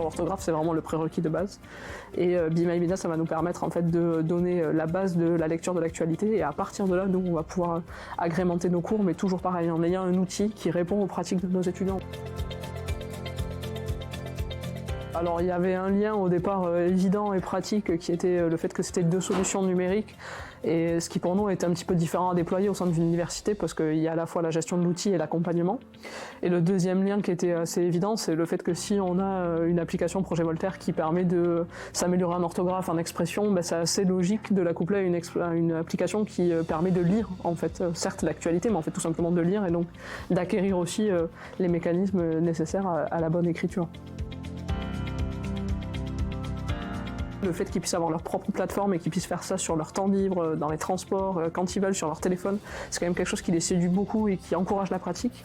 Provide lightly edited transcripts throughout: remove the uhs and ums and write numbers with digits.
l'orthographe, c'est vraiment le prérequis de base. Et Be My Media, ça va nous permettre en fait de donner la base de la lecture de l'actualité, et à partir de là, nous, on va pouvoir agrémenter nos cours, mais toujours pareil, en ayant un outil qui répond aux pratiques de nos étudiants. Alors il y avait un lien au départ évident et pratique qui était le fait que c'était 2 solutions numériques, et ce qui pour nous était un petit peu différent à déployer au sein d'une université, parce qu'il y a à la fois la gestion de l'outil et l'accompagnement. Et le deuxième lien qui était assez évident, c'est le fait que si on a une application Projet Voltaire qui permet de s'améliorer en orthographe, en expression, ben c'est assez logique de la coupler à une application qui permet de lire en fait, certes l'actualité, mais en fait tout simplement de lire, et donc d'acquérir aussi les mécanismes nécessaires à la bonne écriture. Le fait qu'ils puissent avoir leur propre plateforme et qu'ils puissent faire ça sur leur temps libre, dans les transports, quand ils veulent, sur leur téléphone, c'est quand même quelque chose qui les séduit beaucoup et qui encourage la pratique.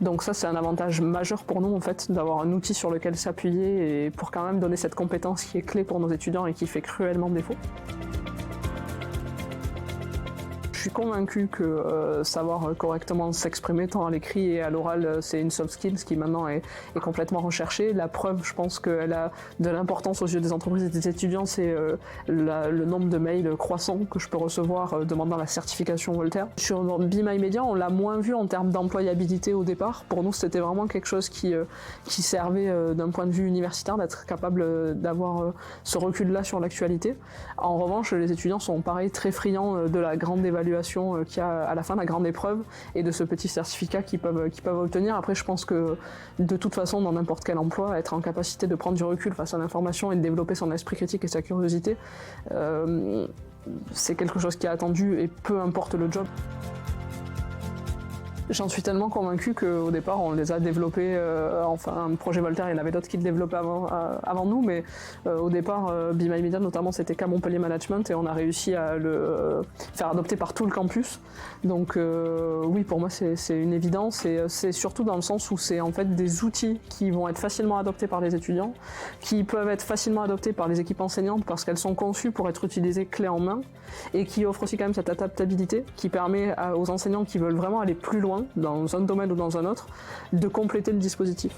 Donc ça, c'est un avantage majeur pour nous en fait, d'avoir un outil sur lequel s'appuyer, et pour quand même donner cette compétence qui est clé pour nos étudiants et qui fait cruellement défaut. Je suis convaincu que savoir correctement s'exprimer tant à l'écrit et à l'oral, c'est une soft skill qui maintenant est complètement recherchée. La preuve, je pense qu'elle a de l'importance aux yeux des entreprises et des étudiants, c'est le nombre de mails croissants que je peux recevoir demandant la certification Voltaire. Sur Be My Media, on l'a moins vu en termes d'employabilité au départ. Pour nous, c'était vraiment quelque chose qui servait d'un point de vue universitaire, d'être capable d'avoir ce recul-là sur l'actualité. En revanche, les étudiants sont pareil très friands de la grande évaluation qu'il y a à la fin, la grande épreuve, et de ce petit certificat qu'ils peuvent obtenir. Après, je pense que de toute façon, dans n'importe quel emploi, être en capacité de prendre du recul face à l'information et de développer son esprit critique et sa curiosité, c'est quelque chose qui est attendu, et peu importe le job. J'en suis tellement convaincu qu'au départ, on les a développés, enfin, Projet Voltaire, il y en avait d'autres qui le développaient avant nous, mais au départ, Be My Media, notamment, c'était qu'à Montpellier Management, et on a réussi à le faire adopter par tout le campus. Donc oui, pour moi, c'est une évidence, et c'est surtout dans le sens où c'est en fait des outils qui vont être facilement adoptés par les étudiants, qui peuvent être facilement adoptés par les équipes enseignantes parce qu'elles sont conçues pour être utilisées clé en main, et qui offrent aussi quand même cette adaptabilité qui permet aux enseignants qui veulent vraiment aller plus loin dans un domaine ou dans un autre, de compléter le dispositif.